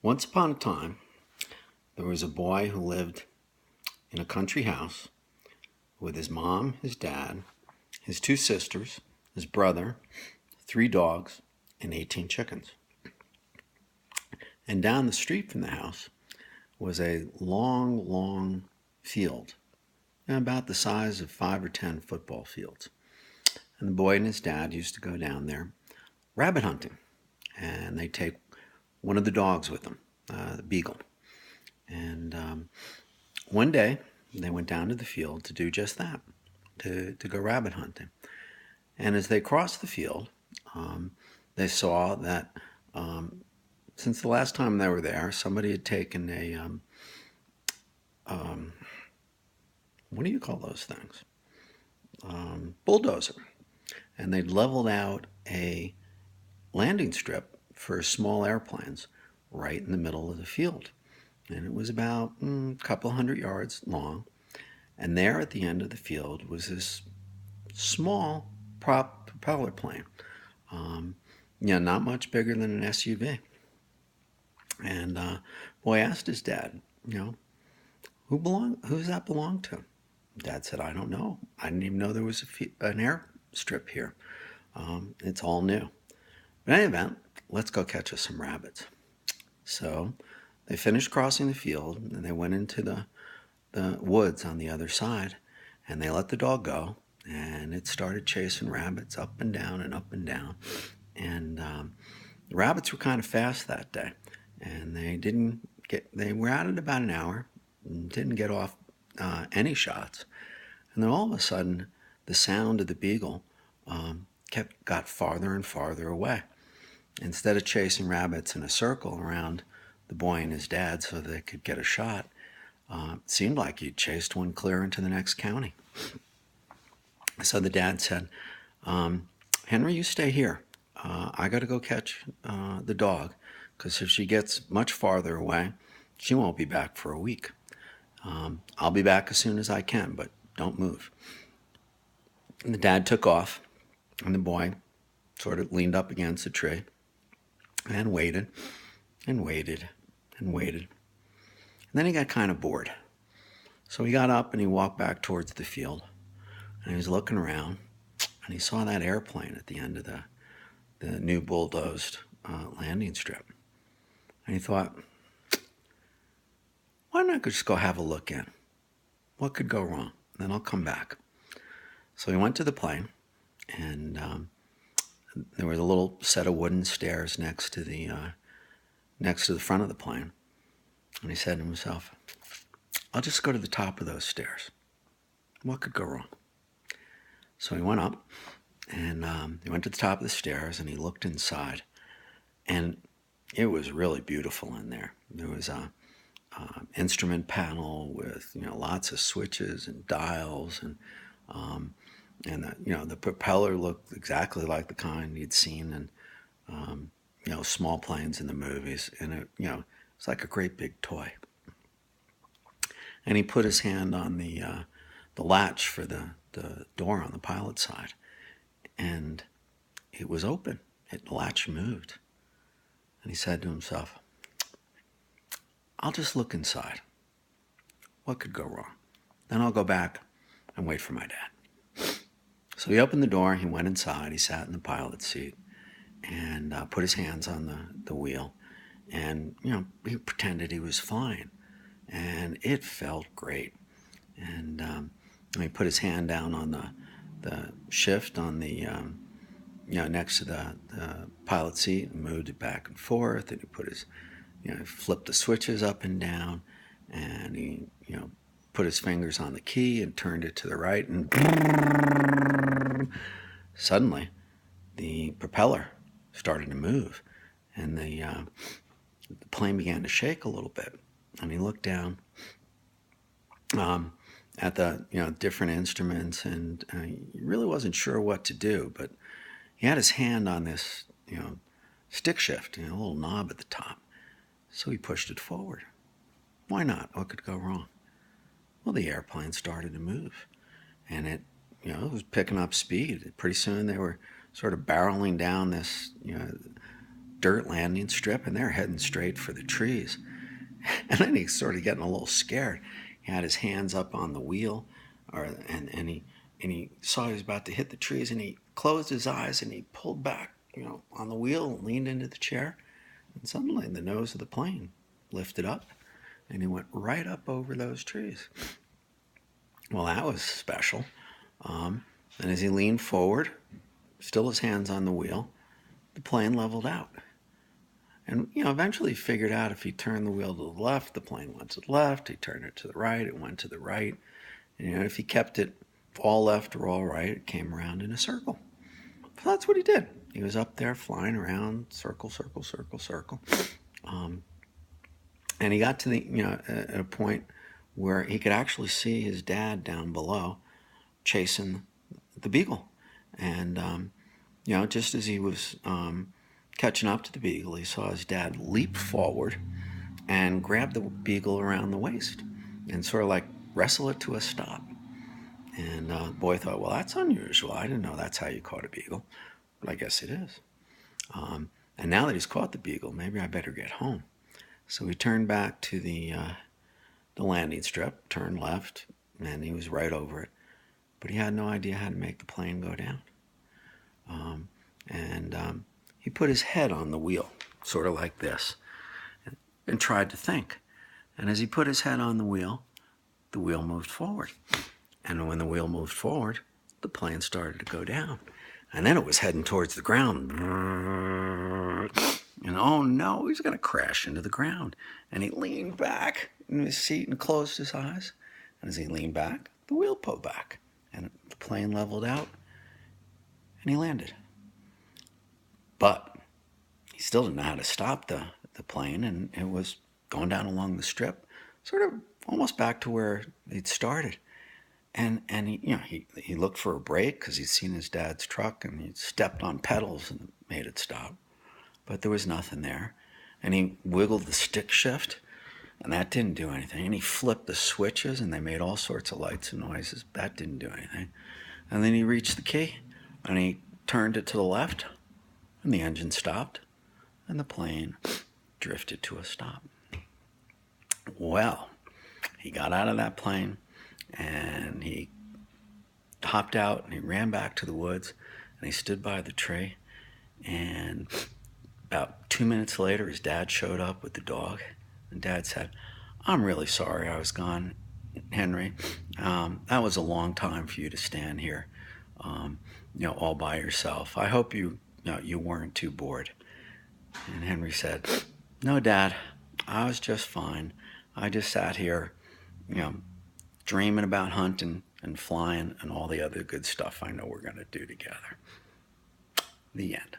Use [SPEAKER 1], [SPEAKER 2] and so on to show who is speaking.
[SPEAKER 1] Once upon a time, there was a boy who lived in a country house with his mom, his dad, his two sisters, his brother, three dogs, and 18 chickens. And down the street from the house was a long, long field, about the size of 5 or 10 football fields. And the boy and his dad used to go down there rabbit hunting, and they take one of the dogs with them, the beagle. And one day they went down to the field to do just that, to go rabbit hunting. And as they crossed the field, they saw that since the last time they were there, somebody had taken a, what do you call those things? Bulldozer. And they'd leveled out a landing strip for small airplanes right in the middle of the field. And it was about a couple hundred yards long. And there at the end of the field was this small prop propeller plane. Not much bigger than an SUV. And boy asked his dad, who's that belong to? Dad said, I don't know. I didn't even know there was an airstrip here. It's all new. But in any event, let's go catch us some rabbits. So they finished crossing the field and they went into the woods on the other side, and they let the dog go, and it started chasing rabbits up and down and up and down. And the rabbits were kind of fast that day, and they were at it about an hour and didn't get off any shots. And then all of a sudden, the sound of the beagle got farther and farther away. Instead of chasing rabbits in a circle around the boy and his dad so they could get a shot, it seemed like he'd chased one clear into the next county. So the dad said, Henry, you stay here. I got to go catch the dog, because if she gets much farther away, she won't be back for a week. I'll be back as soon as I can, but don't move. And the dad took off, and the boy sort of leaned up against a tree and waited and waited and waited. And then he got kind of bored. So he got up and he walked back towards the field, and he was looking around, and he saw that airplane at the end of the new bulldozed landing strip. And he thought, why not just go have a look in? What could go wrong? Then I'll come back. So he went to the plane, and there was a little set of wooden stairs next to the front of the plane. And he said to himself, I'll just go to the top of those stairs. What could go wrong? So he went up, and he went to the top of the stairs, and he looked inside. And it was really beautiful in there. There was a instrument panel with lots of switches and dials, and the propeller looked exactly like the kind he'd seen in small planes in the movies, and it's like a great big toy. And he put his hand on the latch for the door on the pilot side, and it was open. The latch moved, and he said to himself, I'll just look inside. What could go wrong? Then I'll go back and wait for my dad. So he opened the door, he went inside, he sat in the pilot's seat, and put his hands on the wheel, and he pretended he was flying, and it felt great. And he put his hand down on the shift on the next to the pilot seat, and moved it back and forth, and he put his flipped the switches up and down, and he put his fingers on the key and turned it to the right, and suddenly the propeller started to move, and the plane began to shake a little bit. And he looked down at the different instruments, and he really wasn't sure what to do, but he had his hand on this stick shift, a little knob at the top. So he pushed it forward. Why not? What could go wrong? Well, the airplane started to move, and it was picking up speed. Pretty soon they were sort of barreling down this dirt landing strip, and they're heading straight for the trees. And then he's sort of getting a little scared. He had his hands up on the wheel, and he saw he was about to hit the trees, and he closed his eyes and he pulled back, on the wheel, and leaned into the chair, and suddenly the nose of the plane lifted up, and he went right up over those trees. Well, that was special. And as he leaned forward, still his hands on the wheel, the plane leveled out. And, eventually he figured out if he turned the wheel to the left, the plane went to the left. He turned it to the right, it went to the right. And, if he kept it all left or all right, it came around in a circle. So that's what he did. He was up there flying around, circle, circle, circle, circle. And he got to at a point where he could actually see his dad down below chasing the beagle. And, just as he was catching up to the beagle, he saw his dad leap forward and grab the beagle around the waist and sort of like wrestle it to a stop. And the boy thought, well, that's unusual. I didn't know that's how you caught a beagle. But I guess it is. And now that he's caught the beagle, maybe I better get home. So he turned back to the landing strip, turned left, and he was right over it. But he had no idea how to make the plane go down. He put his head on the wheel, sort of like this, and tried to think. And as he put his head on the wheel moved forward. And when the wheel moved forward, the plane started to go down. And then it was heading towards the ground. And oh no, he's going to crash into the ground. And he leaned back in his seat and closed his eyes. And as he leaned back, the wheel pulled back. And the plane leveled out. And he landed. But he still didn't know how to stop the plane. And it was going down along the strip, sort of almost back to where he'd started. And he looked for a brake because he'd seen his dad's truck, and he stepped on pedals and made it stop. But there was nothing there. And he wiggled the stick shift, and that didn't do anything. And he flipped the switches, and they made all sorts of lights and noises. That didn't do anything. And then he reached the key, and he turned it to the left, and the engine stopped, and the plane drifted to a stop. Well, he got out of that plane, and he hopped out, and he ran back to the woods, and he stood by the tree. And about 2 minutes later, his dad showed up with the dog. And Dad said, "I'm really sorry I was gone, Henry. That was a long time for you to stand here, all by yourself. I hope you weren't too bored." And Henry said, "No, Dad, I was just fine. I just sat here, dreaming about hunting and flying and all the other good stuff I know we're going to do together." The end.